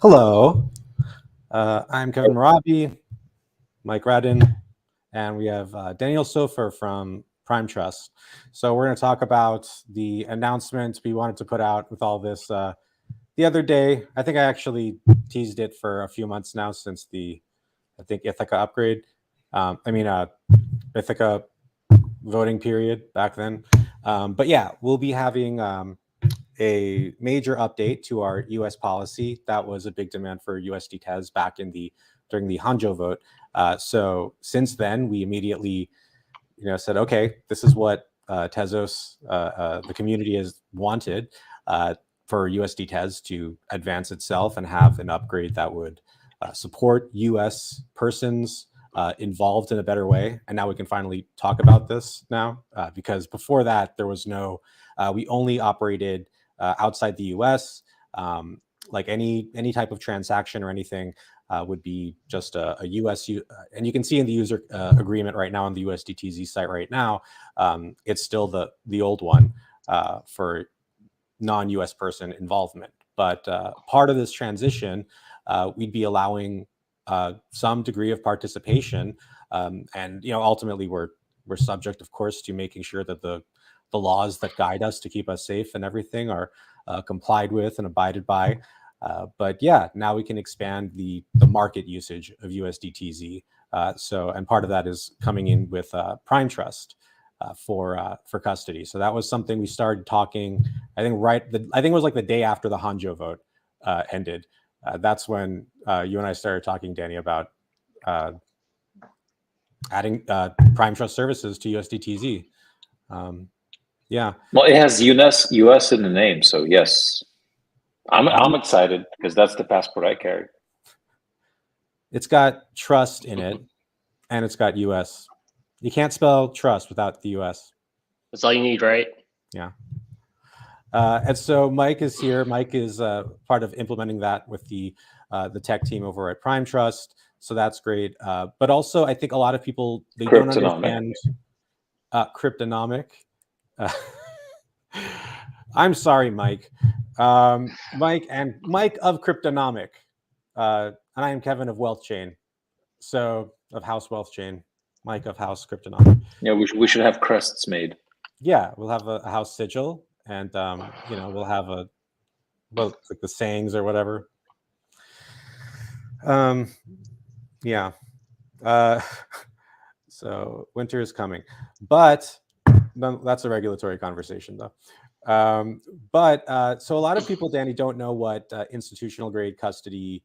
Hello, I'm Kevin Marabi, Mike Redden, and we have Daniel Sofer from PrimeTrust. So we're going to talk about the announcement we wanted to put out with all this the other day. I think I actually teased it for a few months now since I think, Ithaca upgrade. Ithaca voting period back then. But yeah, we'll be having a major update to our U.S. policy. That was a big demand for USDtez back during the Hanzhou vote. So since then, we immediately, said, okay, this is what Tezos, the community, has wanted for USDtez to advance itself and have an upgrade that would support U.S. persons involved in a better way. And now we can finally talk about this now, because before that, there was we only operated outside the U.S. Like any type of transaction or anything would be just a U.S. And you can see in the user agreement right now on the USDtz site right now, it's still the old one for non-U.S. person involvement. But part of this transition, we'd be allowing some degree of participation, and ultimately we're subject, of course, to making sure that the laws that guide us to keep us safe and everything are complied with and abided by. But yeah, now we can expand the market usage of USDtz. And part of that is coming in with PrimeTrust for custody. So that was something we started talking. I think it was like the day after the Hanzhou vote ended. That's when you and I started talking, Danny, about adding PrimeTrust services to USDtz. Yeah. Well, it has US in the name, so yes, I'm excited because that's the passport I carry. It's got trust in it, and it's got US. You can't spell trust without the US. That's all you need, right? Yeah. And so Mike is here. Mike is part of implementing that with the tech team over at PrimeTrust. So that's great. But also, I think a lot of people, they don't understand cryptonomic. I'm sorry, Mike. Mike of Cryptonomic. And I am Kevin of Wealth Chain. So of House Wealth Chain. Mike of House Cryptonomic. Yeah, we should have crests made. Yeah, we'll have a house sigil, and we'll have like the sayings or whatever. Yeah. So winter is coming, but that's a regulatory conversation, though. So a lot of people, Danny, don't know what institutional grade custody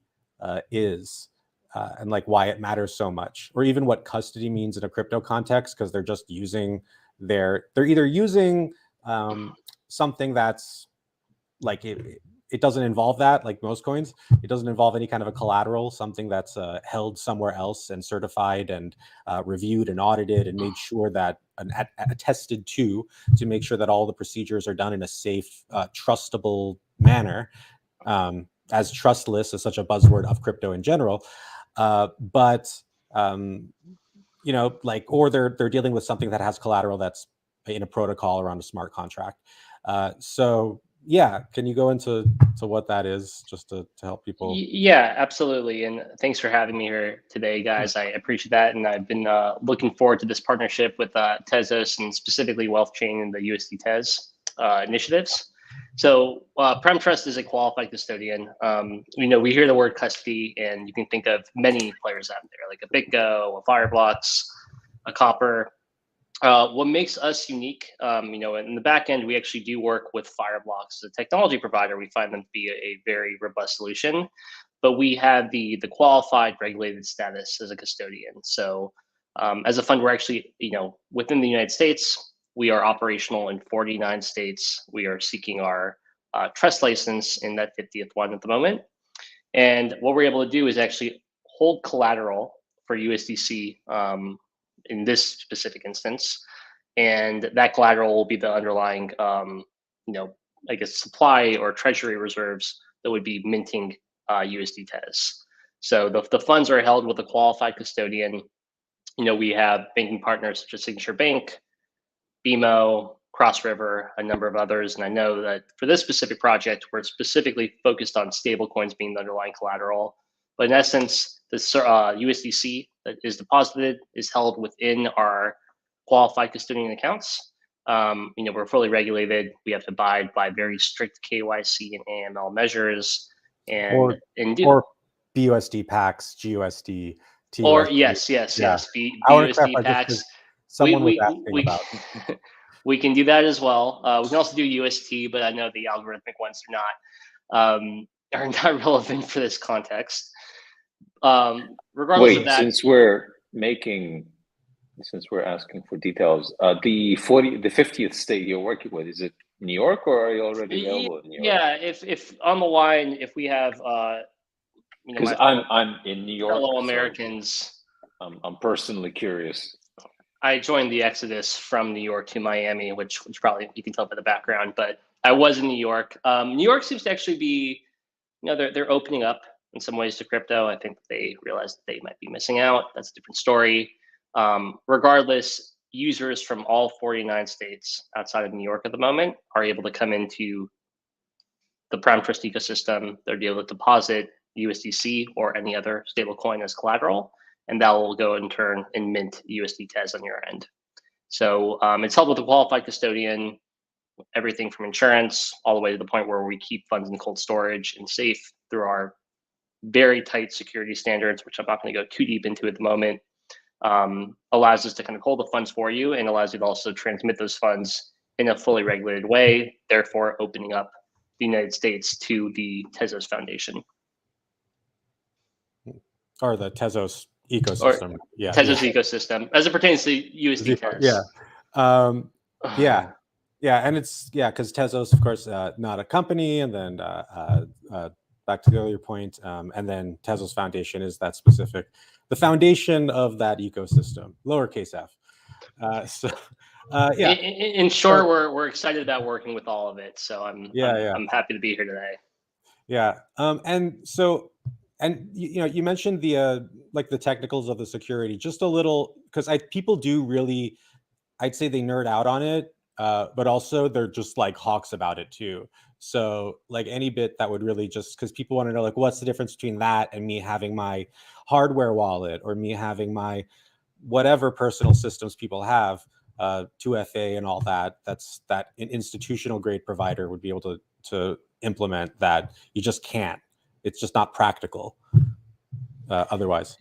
is, and like why it matters so much, or even what custody means in a crypto context, because they're just using they're either using something that's like it doesn't involve that, like most coins. It doesn't involve any kind of a collateral, something that's held somewhere else and certified and reviewed and audited and made sure that attested to make sure that all the procedures are done in a safe, trustable manner. As trustless is such a buzzword of crypto in general, or they're dealing with something that has collateral that's in a protocol or on a smart contract. So yeah, can you go into what that is, just to help people? Yeah, absolutely. And thanks for having me here today, guys. I appreciate that. And I've been looking forward to this partnership with Tezos, and specifically Wealth Chain and the USDtez initiatives. So PrimeTrust is a qualified custodian. We hear the word custody and you can think of many players out there, like a BitGo, a Fireblocks, a Copper. What makes us unique, in the back end, we actually do work with Fireblocks, the technology provider. We find them to be a very robust solution, but we have the qualified regulated status as a custodian. So as a fund, we're actually, within the United States, we are operational in 49 states. We are seeking our trust license in that 50th one at the moment. And what we're able to do is actually hold collateral for USDC, in this specific instance, and that collateral will be the underlying, supply or treasury reserves that would be minting USDtez. So the funds are held with a qualified custodian. We have banking partners such as Signature Bank, BMO, Cross River, a number of others. And I know that for this specific project, we're specifically focused on stablecoins being the underlying collateral. But in essence, the USDC that is deposited is held within our qualified custodian accounts. We're fully regulated. We have to abide by very strict KYC and AML measures. Or BUSD packs, GUSD, TUSD. Or yes, BUSD packs. Someone was asking about. We can do that as well. We can also do UST, but I know the algorithmic ones are not relevant for this context. Regardless of that, since we're asking for details, the 50th state you're working with, is it New York, or are you already available in New York? Yeah, if on the line, if we have because I'm in New York, fellow Americans. So I'm personally curious. I joined the exodus from New York to Miami, which probably you can tell by the background, but I was in New York. New York seems to actually be, they're opening up in some ways to crypto. I think they realized that they might be missing out. That's a different story. Regardless, users from all 49 states outside of New York at the moment are able to come into the PrimeTrust ecosystem. They're able to deposit USDC or any other stablecoin as collateral, and that will go in turn and mint USDtez on your end. So it's held with a qualified custodian, everything from insurance all the way to the point where we keep funds in cold storage and safe through our very tight security standards, which I'm not going to go too deep into at the moment. Allows us to kind of hold the funds for you and allows you to also transmit those funds in a fully regulated way, therefore opening up the United States to the Tezos Foundation. Or the Tezos ecosystem. Tezos ecosystem, as it pertains to USDtez. And it's because Tezos, of course, not a company, and then back to the earlier point, and then Tezos Foundation is that specific, the foundation of that ecosystem, lowercase f. In short, we're excited about working with all of it. So I'm happy to be here today. And you mentioned the the technicals of the security just a little, because people do really, I'd say they nerd out on it, but also they're just like hawks about it too. So like any bit that would really, just because people want to know what's the difference between that and me having my hardware wallet or me having my whatever personal systems people have, 2FA and all that. That's that an institutional grade provider would be able to implement that. You just can't. It's just not practical otherwise.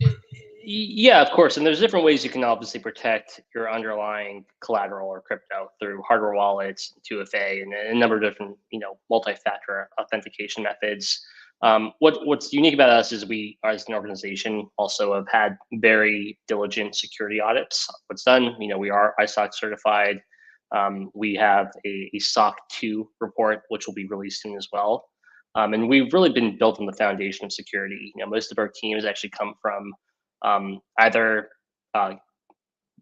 Yeah, of course. And there's different ways you can obviously protect your underlying collateral or crypto through hardware wallets, 2FA, and a number of different, multi-factor authentication methods. What's unique about us is we, as an organization, also have had very diligent security audits. What's done, we are ISOC certified. We have a SOC 2 report, which will be released soon as well. And we've really been built on the foundation of security. Most of our teams actually come from either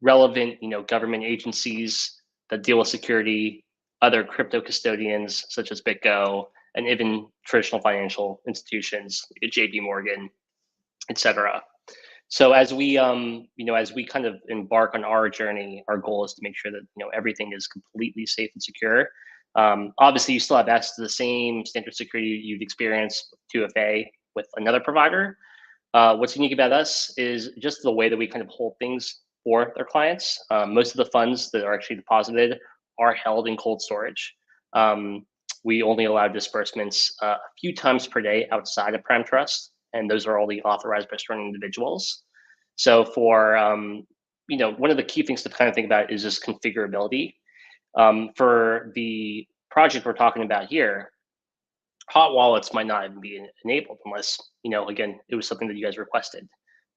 relevant, government agencies that deal with security, other crypto custodians such as BitGo, and even traditional financial institutions like JP Morgan, et cetera. So as we, as we kind of embark on our journey, our goal is to make sure that everything is completely safe and secure. Obviously, you still have access to the same standard security you'd experience with 2FA with another provider. What's unique about us is just the way that we kind of hold things for their clients. Most of the funds that are actually deposited are held in cold storage. We only allow disbursements a few times per day outside of PrimeTrust, and those are only authorized by certain individuals. So for, one of the key things to kind of think about is just configurability. For the project we're talking about here, hot wallets might not even be enabled unless, again, it was something that you guys requested.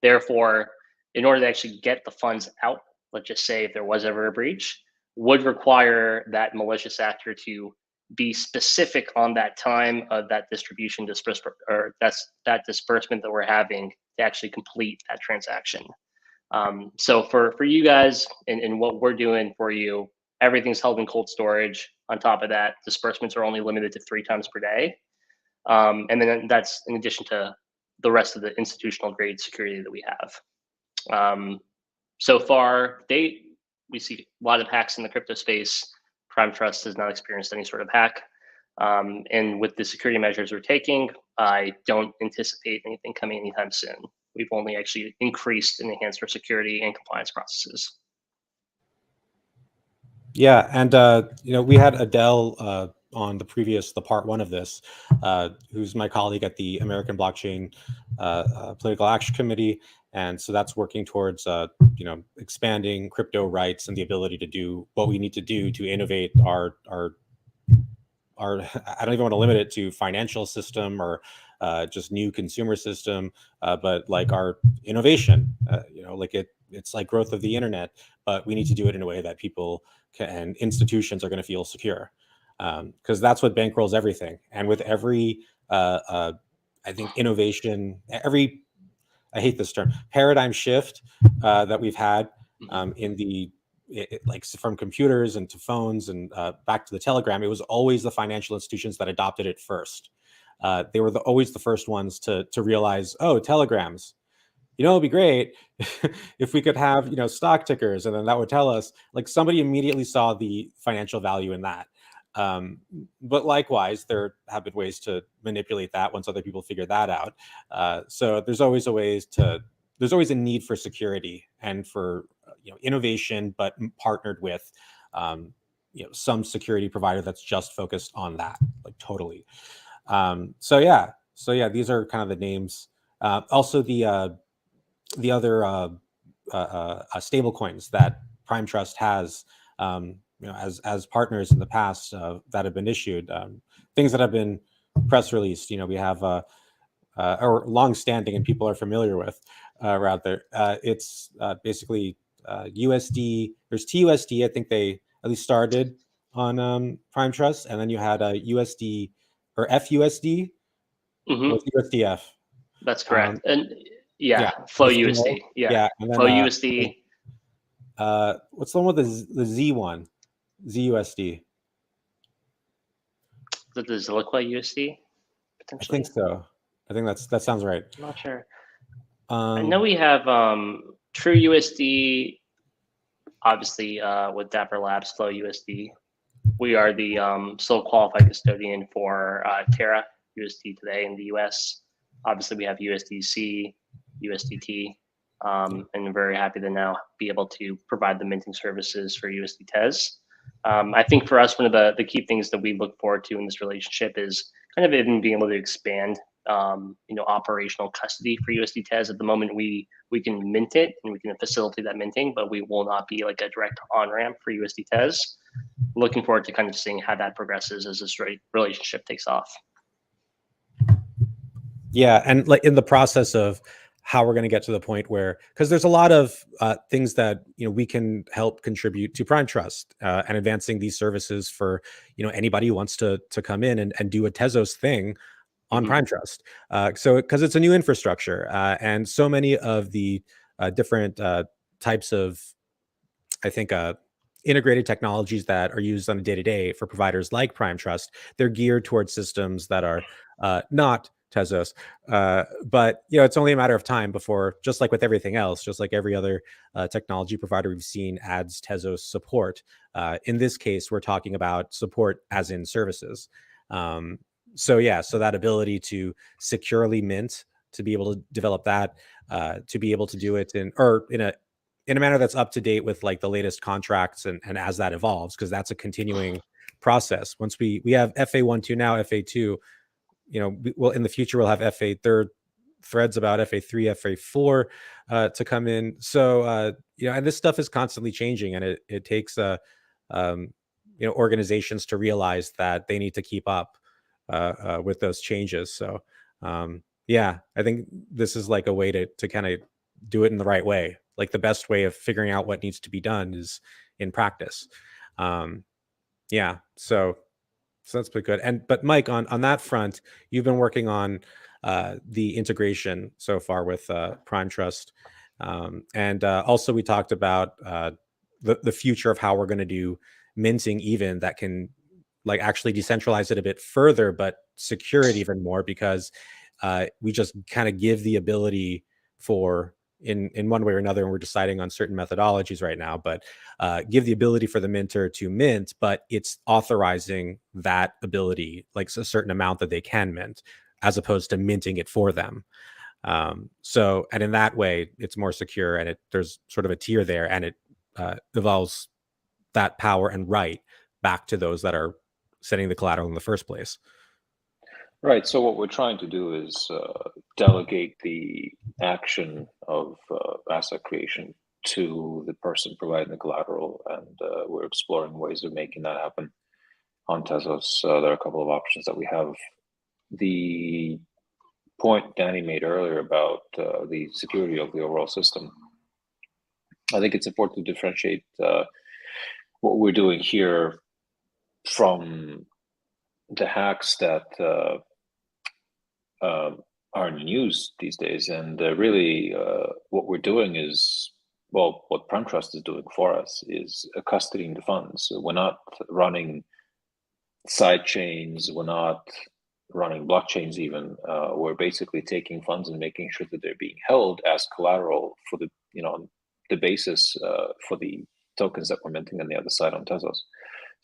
Therefore, in order to actually get the funds out, let's just say if there was ever a breach, would require that malicious actor to be specific on that time of that distribution disbursement, or that disbursement that we're having to actually complete that transaction. So for you guys and what we're doing for you, everything's held in cold storage. On top of that, disbursements are only limited to 3 times per day. And then that's in addition to the rest of the institutional grade security that we have. So far, we see a lot of hacks in the crypto space PrimeTrust has not experienced any sort of hack. And with the security measures we're taking, I don't anticipate anything coming anytime soon. We've only actually increased and enhanced our security and compliance processes. Yeah, and we had Adele on the part one of this, who's my colleague at the American Blockchain Political Action Committee, and so that's working towards expanding crypto rights and the ability to do what we need to do to innovate our I don't even want to limit it to financial system or just new consumer system, but like our innovation, it's like growth of the internet, but we need to do it in a way that people and institutions are going to feel secure, because that's what bankrolls everything. And with every, I think, innovation, I hate this term, paradigm shift that we've had in the like from computers and to phones and back to the telegram, it was always the financial institutions that adopted it first. They were always the first ones to realize, oh, telegrams, it'd be great if we could have, stock tickers, and then that would tell us, like, somebody immediately saw the financial value in that. But likewise, there have been ways to manipulate that once other people figure that out. So there's always a need for security and for innovation, but partnered with some security provider that's just focused on that, like totally. So yeah, these are kind of the names. Also the other stable coins that PrimeTrust has, as partners in the past that have been issued, things that have been press released. We have or long-standing and people are familiar with, rather. It's basically USD. There's TUSD. I think they at least started on PrimeTrust, and then you had USD or FUSD. Mm-hmm. USDF. That's correct. And Flow USD. Yeah. And then, Flow USD. What's the one with the Z one? ZUSD. Does it look like USD? Potentially. I think so. I think that sounds right. I'm not sure. I know we have True USD, obviously with Dapper Labs, Flow USD. We are the sole qualified custodian for Terra USD today in the US. Obviously, we have USDC, USDT, and I'm very happy to now be able to provide the minting services for USDtez. I think for us, one of the key things that we look forward to in this relationship is kind of even being able to expand operational custody for USDtez. At the moment, we can mint it and we can facilitate that minting, but we will not be like a direct on-ramp for USDtez. Looking forward to kind of seeing how that progresses as this relationship takes off. Yeah, and like in the process of how we're going to get to the point where, because there's a lot of things that we can help contribute to PrimeTrust and advancing these services for anybody who wants to come in and do a Tezos thing on PrimeTrust. So because it's a new infrastructure, and so many of the different types of, I think, integrated technologies that are used on a day-to-day for providers like PrimeTrust, they're geared towards systems that are not Tezos. But it's only a matter of time before, just like with everything else, just like every other technology provider we've seen adds Tezos support. In this case, we're talking about support as in services. So that ability to securely mint, to be able to develop that, to be able to do it in a manner that's up to date with like the latest contracts and as that evolves, because that's a continuing process. Once we have FA1.2 now, FA2, in the future we'll have FA3 threads about FA3, FA4 to come in. So and this stuff is constantly changing, and it takes organizations to realize that they need to keep up with those changes. So I think this is like a way to kind of do it in the right way. Like the best way of figuring out what needs to be done is in practice. So that's pretty good. But Mike, on that front, you've been working on the integration so far with PrimeTrust, and also we talked about the future of how we're going to do minting, even that can like actually decentralize it a bit further, but secure it even more, because we just kind of give the ability for in one way or another, and we're deciding on certain methodologies right now, but give the ability for the minter to mint, but it's authorizing that ability, like a certain amount that they can mint, as opposed to minting it for them. So, and in that way, it's more secure, and there's sort of a tier there, and it devolves that power and right back to those that are setting the collateral in the first place. Right. So what we're trying to do is delegate the action of asset creation to the person providing the collateral, and we're exploring ways of making that happen on Tezos. There are a couple of options that we have. The point Danny made earlier about the security of the overall system, I think it's important to differentiate what we're doing here from the hacks that are in the news these days. And really what we're doing is, well, what PrimeTrust is doing for us is custodying the funds. So we're not running side chains, we're not running blockchains even. We're basically taking funds and making sure that they're being held as collateral for the, the basis for the tokens that we're minting on the other side on Tezos.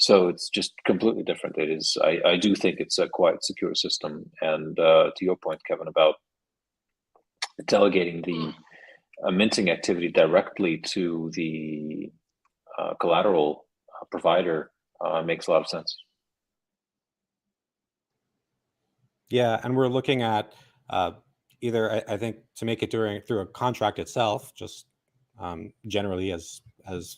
So it's just completely different. It is. I do think it's a quite secure system. And to your point, Kevin, about delegating the minting activity directly to the collateral provider makes a lot of sense. Yeah, and we're looking at either, I think, to make it through a contract itself, just generally as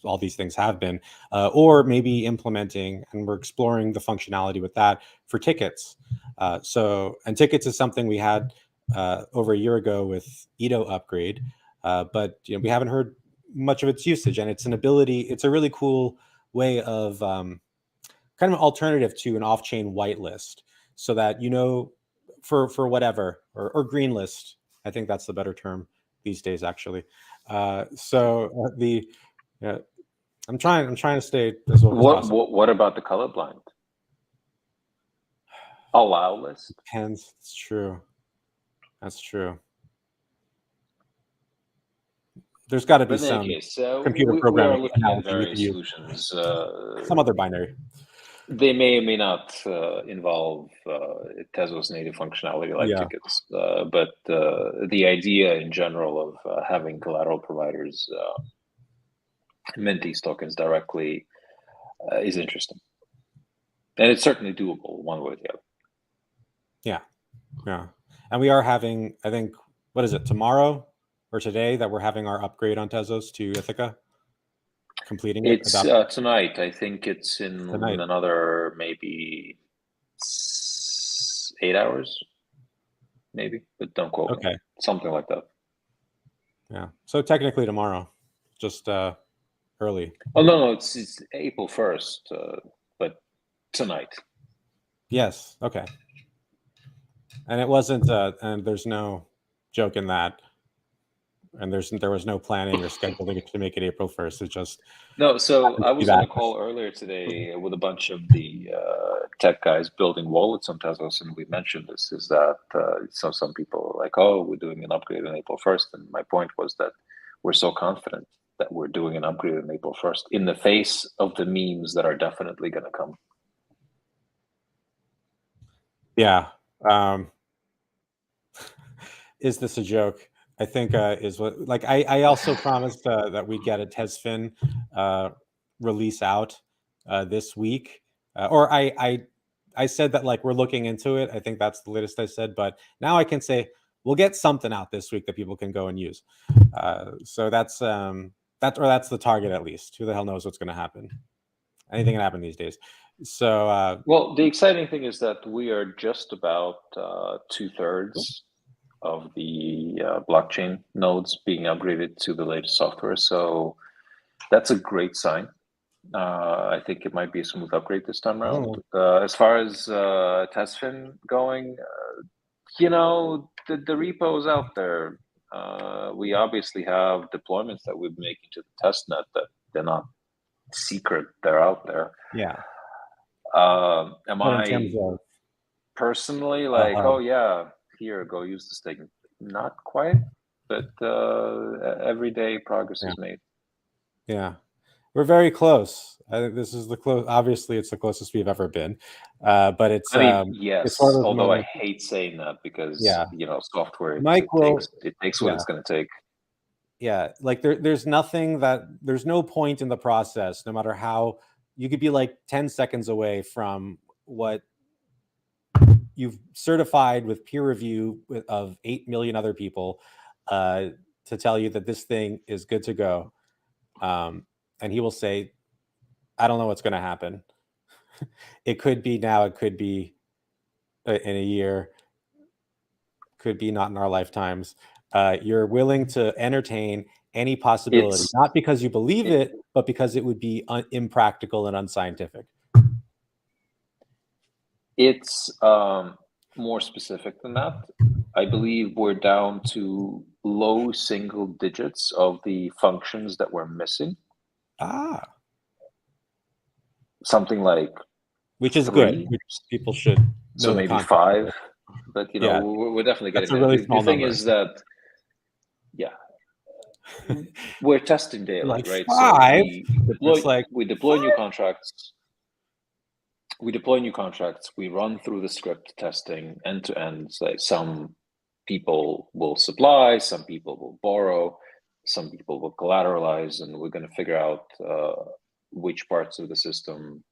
all these things have been, or maybe implementing, and we're exploring the functionality with that for tickets. And tickets is something we had over a year ago with Ito upgrade, but we haven't heard much of its usage, and it's a really cool way of kind of an alternative to an off-chain whitelist, so that for whatever, or green list, I think that's the better term these days, actually. I'm trying to stay as well as possible. What about the colorblind? Allow list? Depends. It's true. That's true. There's got to be some computer programming. We are looking at various solutions. Some other binary. They may or may not involve Tezos native functionality like tickets, but the idea in general of having collateral providers mint these tokens directly is interesting, and it's certainly doable one way or the other. Yeah, and we are having, I think, what is it, tomorrow or today, that we're having our upgrade on Tezos to Ithaca? Completing it? It's tonight. I think it's in another maybe 8 hours, maybe, but don't quote me. Something like that. Yeah. So technically tomorrow, just early. Oh no, it's April 1st, but tonight. Yes. Okay. And it wasn't, and there's no joke in that. And there was no planning or scheduling to make it April 1st. It's just no. So I was on a call earlier today with a bunch of the tech guys building wallets on Tezos, and we mentioned this. Is that some people are like, oh, we're doing an upgrade on April 1st, and my point was that we're so confident that we're doing an upgrade on April 1st in the face of the memes that are definitely going to come. Yeah. Is this a joke? I think is what, like, I also promised that we'd get a TezFin release out this week, or I said that, like, we're looking into it. I think that's the latest I said, but now I can say we'll get something out this week that people can go and use. So that's the target, at least. Who the hell knows what's going to happen? Anything can happen these days. So well, the exciting thing is that we are just about 2/3 of the blockchain nodes being upgraded to the latest software. So that's a great sign. I think it might be a smooth upgrade this time around. As far as TezFin going, the repo is out there. We obviously have deployments that we're making to the testnet that they're not secret, they're out there. Yeah. Am I personally like, oh yeah, here, go use this thing? Not quite. but every day progress Yeah. is made. Yeah, we're very close. I think this is the close. Obviously, it's the closest we've ever been, but it's I mean, it's one of yes, those although I moments. hate saying that because Yeah, software Mike will. it takes what Yeah, it's going to take. yeah. Like there's nothing there's no point in the process, no matter how you could be like 10 seconds away from what you've certified with peer review of 8 million other people to tell you that this thing is good to go. And he will say, I don't know what's going to happen. It could be now, it could be in a year, could be not in our lifetimes. You're willing to entertain any possibility, It's not because you believe it, but because it would be impractical and unscientific. It's more specific than that. I believe we're down to low single digits of the functions that we're missing. Ah, Something like which is 3, good. Which people should so know the maybe context. 5. But Yeah, we're definitely that's getting a there. really The small thing number. is that, yeah, we're testing daily, Like right? So 5. It's like we deploy new contracts. We deploy new contracts. We run through the script testing end to end. Like some people will supply, some people will borrow, some people will collateralize, and we're going to figure out which parts of the system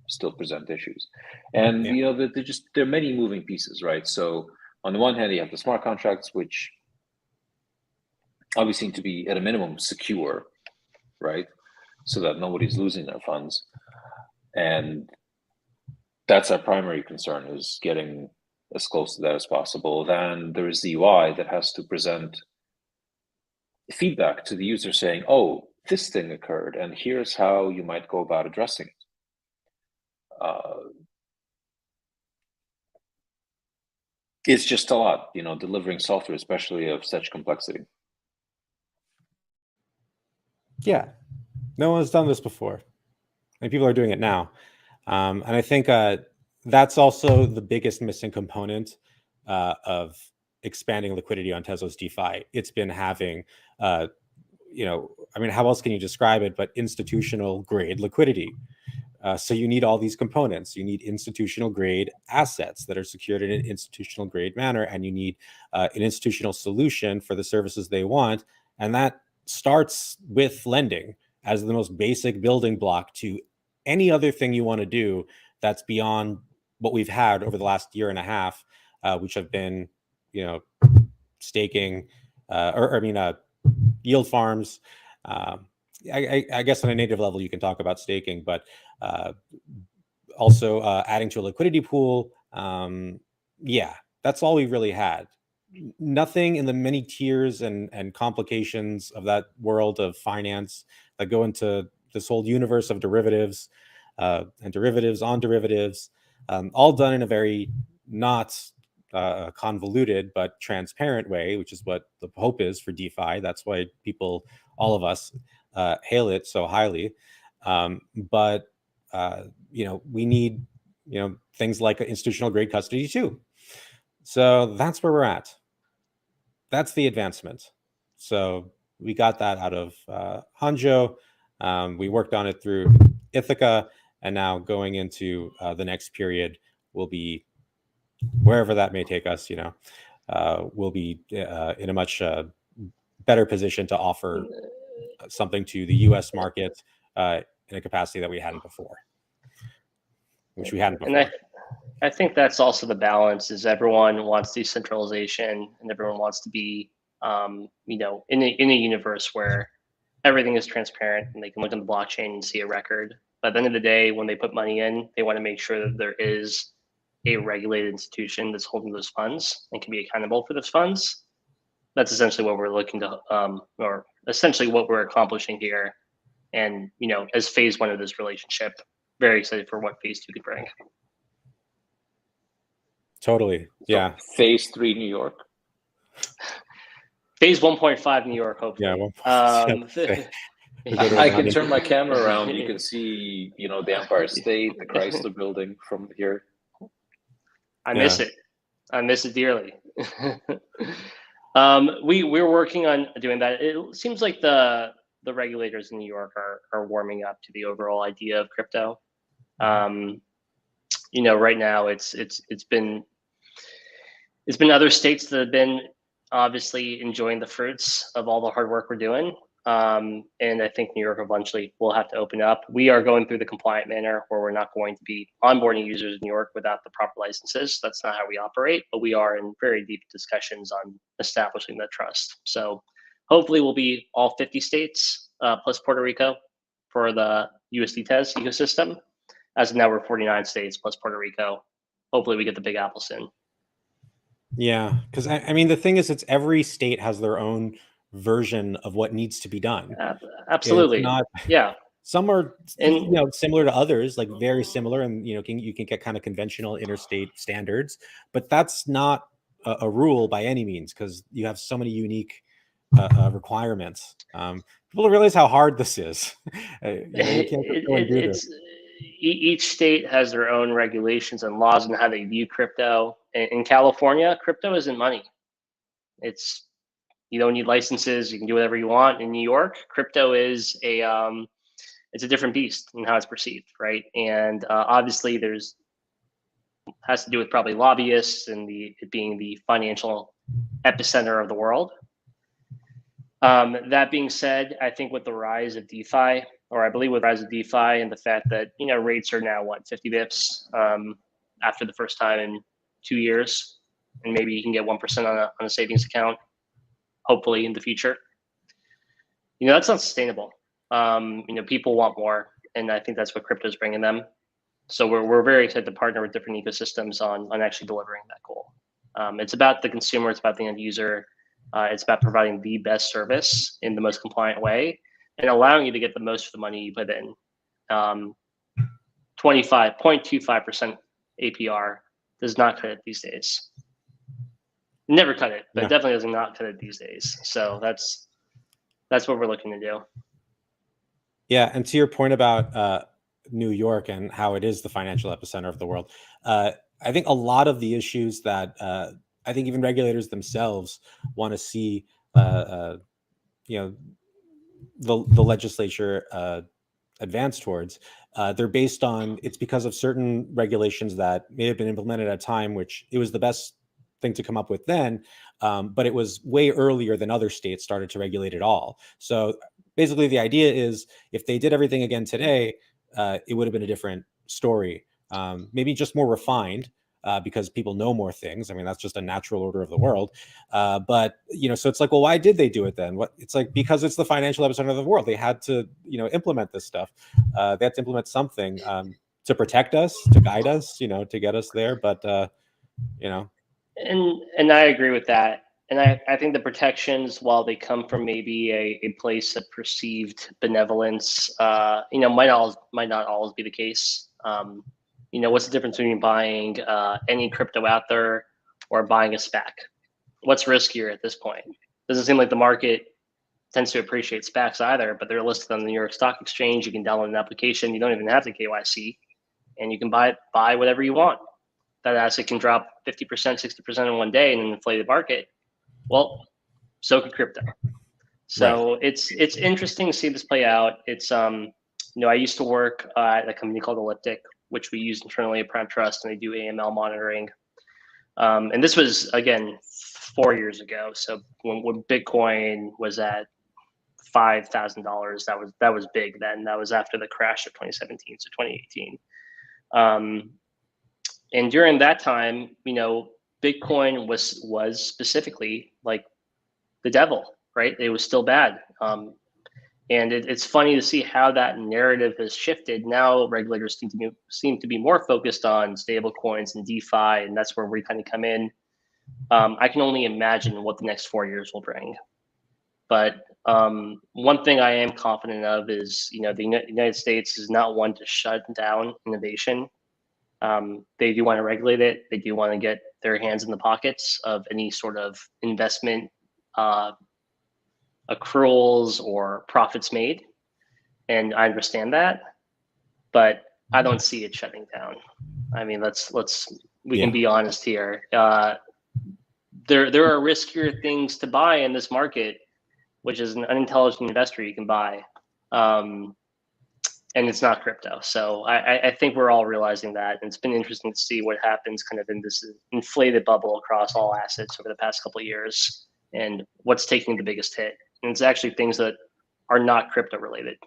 still present issues. And yeah. there are many moving pieces, right? So on the one hand, you have the smart contracts, which obviously need to be at a minimum secure, right? So that nobody's losing their funds. And that's our primary concern, is getting as close to that as possible. Then there is the UI that has to present feedback to the user saying, oh, this thing occurred, and here's how you might go about addressing it. It's just a lot, delivering software, especially of such complexity. Yeah, no one's done this before, and people are doing it now. And I think that's also the biggest missing component of expanding liquidity on Tezos DeFi. It's been having, I mean, how else can you describe it but institutional grade liquidity? So you need all these components. You need institutional grade assets that are secured in an institutional grade manner, and you need an institutional solution for the services they want. And that starts with lending as the most basic building block to any other thing you want to do that's beyond what we've had over the last year and a half, which have been, staking, yield farms. I guess on a native level, you can talk about staking, but also adding to a liquidity pool. Yeah, that's all we really had. Nothing in the many tiers and complications of that world of finance that go into this whole universe of derivatives and derivatives on derivatives, all done in a very not convoluted but transparent way, which is what the hope is for DeFi. That's why all of us, hail it so highly. But we need things like institutional grade custody too. So that's where we're at. That's the advancement. So we got that out of Hanjo. We worked on it through Ithaca, and now going into the next period will be wherever that may take us. We'll be in a much better position to offer something to the U.S. market in a capacity that we hadn't before, which we hadn't before. And I think that's also the balance, is everyone wants decentralization and everyone wants to be, in a universe where everything is transparent and they can look on the blockchain and see a record. But at the end of the day, when they put money in, they want to make sure that there is a regulated institution that's holding those funds and can be accountable for those funds. That's essentially what we're looking to, or essentially what we're accomplishing here. And, as phase 1 of this relationship, very excited for what phase 2 could bring. Totally. Yeah. So phase 3, New York. Phase 1.5, New York, hopefully. Yeah. I can turn my camera around. You can see, the Empire State, the Chrysler Building from here. I miss it. I miss it dearly. We're working on doing that. It seems like the regulators in New York are warming up to the overall idea of crypto. Right now it's been other states that have been obviously enjoying the fruits of all the hard work we're doing. And I think New York eventually will have to open up. We are going through the compliant manner where we're not going to be onboarding users in New York without the proper licenses. That's not how we operate, but we are in very deep discussions on establishing that trust. So hopefully we'll be all 50 states plus Puerto Rico for the USDtez ecosystem. As of now, we're 49 states plus Puerto Rico. Hopefully we get the Big Apple soon. Yeah, because I mean, the thing is, it's every state has their own version of what needs to be done. Absolutely. It's not. Yeah. Some are, similar to others, like very similar, and you can get kind of conventional interstate standards, but that's not a rule by any means, because you have so many unique requirements. People don't realize how hard this is. You can't just go and do this. Each state has their own regulations and laws and how they view crypto. In California, crypto isn't money. You don't need licenses. You can do whatever you want. In New York, crypto is it's a different beast in how it's perceived, right? And obviously, has to do with probably lobbyists and it being the financial epicenter of the world. That being said, I think with the rise of DeFi, or I believe with the rise of DeFi and the fact that rates are now 50 bips after the first time in 2 years, and maybe you can get 1% on a savings account, hopefully in the future. That's not sustainable. People want more, and I think that's what crypto is bringing them. So we're very excited to partner with different ecosystems on actually delivering that goal. It's about the consumer, it's about the end user, it's about providing the best service in the most compliant way and allowing you to get the most for the money you put in. 25.25% APR does not cut it these days. Never cut it, but definitely does not cut it these days. So that's what we're looking to do. Yeah, and to your point about New York and how it is the financial epicenter of the world, I think a lot of the issues that I think even regulators themselves want to see, the legislature advance towards, they're based on, it's because of certain regulations that may have been implemented at a time which it was the best thing to come up with then, but it was way earlier than other states started to regulate it all. So basically the idea is if they did everything again today, it would have been a different story, maybe just more refined, because people know more things. I mean, that's just a natural order of the world. But so it's like, well, why did they do it then? It's like, because it's the financial epicenter of the world. They had to, implement this stuff. They had to implement something to protect us, to guide us, to get us there. But And I agree with that. And I think the protections, while they come from maybe a place of perceived benevolence, might not always be the case. What's the difference between buying any crypto out there or buying a SPAC? What's riskier at this point? Doesn't seem like the market tends to appreciate SPACs either, but they're listed on the New York Stock Exchange. You can download an application. You don't even have to KYC, and you can buy whatever you want. That asset can drop 50%, 60% in one day and inflate the market. Well, so can crypto. So right. It's interesting to see this play out. It's I used to work at a company called Elliptic, which we use internally at PrimeTrust, and they do AML monitoring. And this was, again, 4 years ago. So when Bitcoin was at $5,000, that was big then. That was after the crash of 2017, so 2018. And during that time, Bitcoin was specifically like the devil, right? It was still bad. And it's funny to see how that narrative has shifted. Now regulators seem to be more focused on stable coins and DeFi, and that's where we kind of come in. I can only imagine what the next 4 years will bring. But one thing I am confident of is, the United States is not one to shut down innovation. They do want to regulate it. They do want to get their hands in the pockets of any sort of investment accruals or profits made. And I understand that, but I don't see it shutting down. I mean, we can be honest here. there are riskier things to buy in this market, which is an unintelligent investor you can buy. And it's not crypto. So I think we're all realizing that. And it's been interesting to see what happens kind of in this inflated bubble across all assets over the past couple of years and what's taking the biggest hit. And it's actually things that are not crypto related.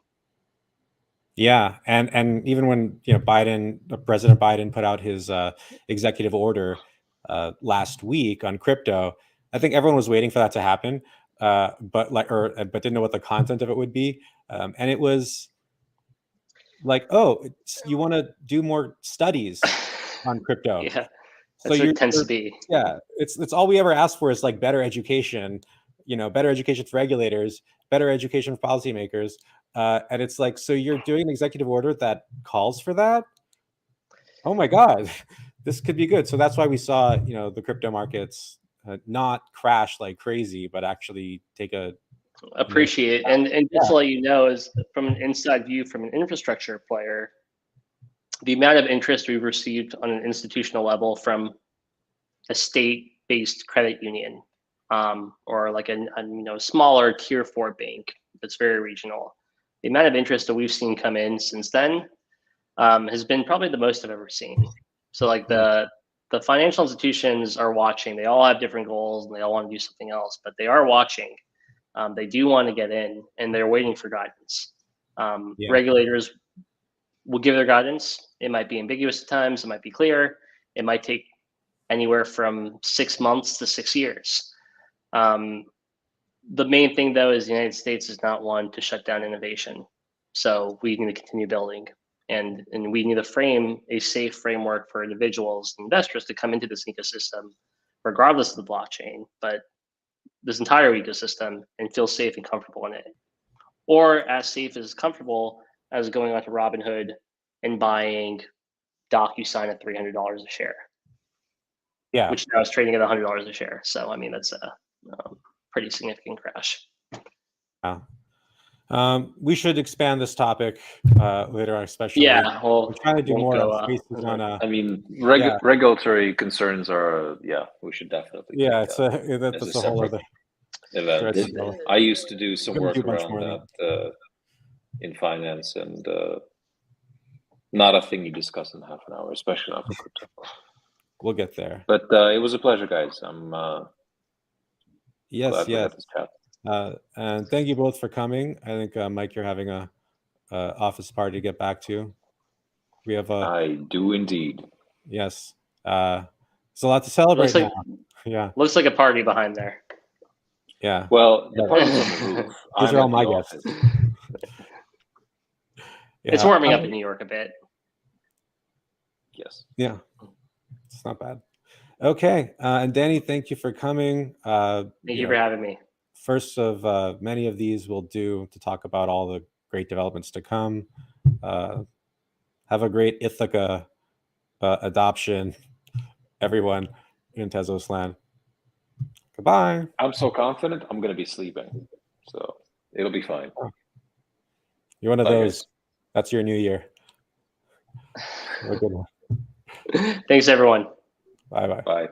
Yeah, and even when President Biden put out his executive order last week on crypto, I think everyone was waiting for that to happen, but didn't know what the content of it would be, and it was like, oh, you want to do more studies on crypto. Yeah, so that's what it tends to be. Yeah, it's all we ever ask for is like better education, better education for regulators, better education for policymakers. And it's like, so you're doing an executive order that calls for that? Oh my God, this could be good. So that's why we saw, the crypto markets not crash like crazy, but actually take a appreciate. And just to let you know, is from an inside view from an infrastructure player, the amount of interest we've received on an institutional level from a state-based credit union, or like a smaller tier 4 bank that's very regional, the amount of interest that we've seen come in since then has been probably the most I've ever seen. So like the financial institutions are watching. They all have different goals and they all want to do something else, but they are watching. They do want to get in, and they're waiting for guidance. Regulators will give their guidance. It might be ambiguous at times. It might be clear. It might take anywhere from 6 months to 6 years. The main thing, though, is the United States is not one to shut down innovation. So we need to continue building, and we need to frame a safe framework for individuals and investors to come into this ecosystem, regardless of the blockchain, but this entire ecosystem, and feel safe and comfortable in it. Or as safe as comfortable as going onto Robinhood and buying DocuSign at $300 a share. Yeah. Which now is trading at $100 a share. So, I mean, that's a pretty significant crash. Yeah. We should expand this topic later on, especially. Yeah, we're trying to do more spaces on. I mean, regulatory concerns are. Yeah, we should definitely. Yeah, that's a whole other event. I used to do some work around that in finance, and not a thing you discuss in half an hour, especially not for crypto. We'll get there. But it was a pleasure, guys. I'm glad we had this chat. And thank you both for coming. I think Mike, you're having a office party to get back to. We have I do indeed. Yes. It's a lot to celebrate now. Yeah. Looks like a party behind there. Yeah. Well, the party's on the roof. These are all my guests. It's warming up in New York a bit. Yes. Yeah. It's not bad. Okay. And Danny, thank you for coming. Thank you for having me. First of many of these we'll do to talk about all the great developments to come. Have a great Ithaca adoption, everyone in Tezos land. Goodbye. I'm so confident I'm going to be sleeping, so it'll be fine. You're one of those. That's your new year. Have a good one. Thanks, everyone. Bye-bye. Bye.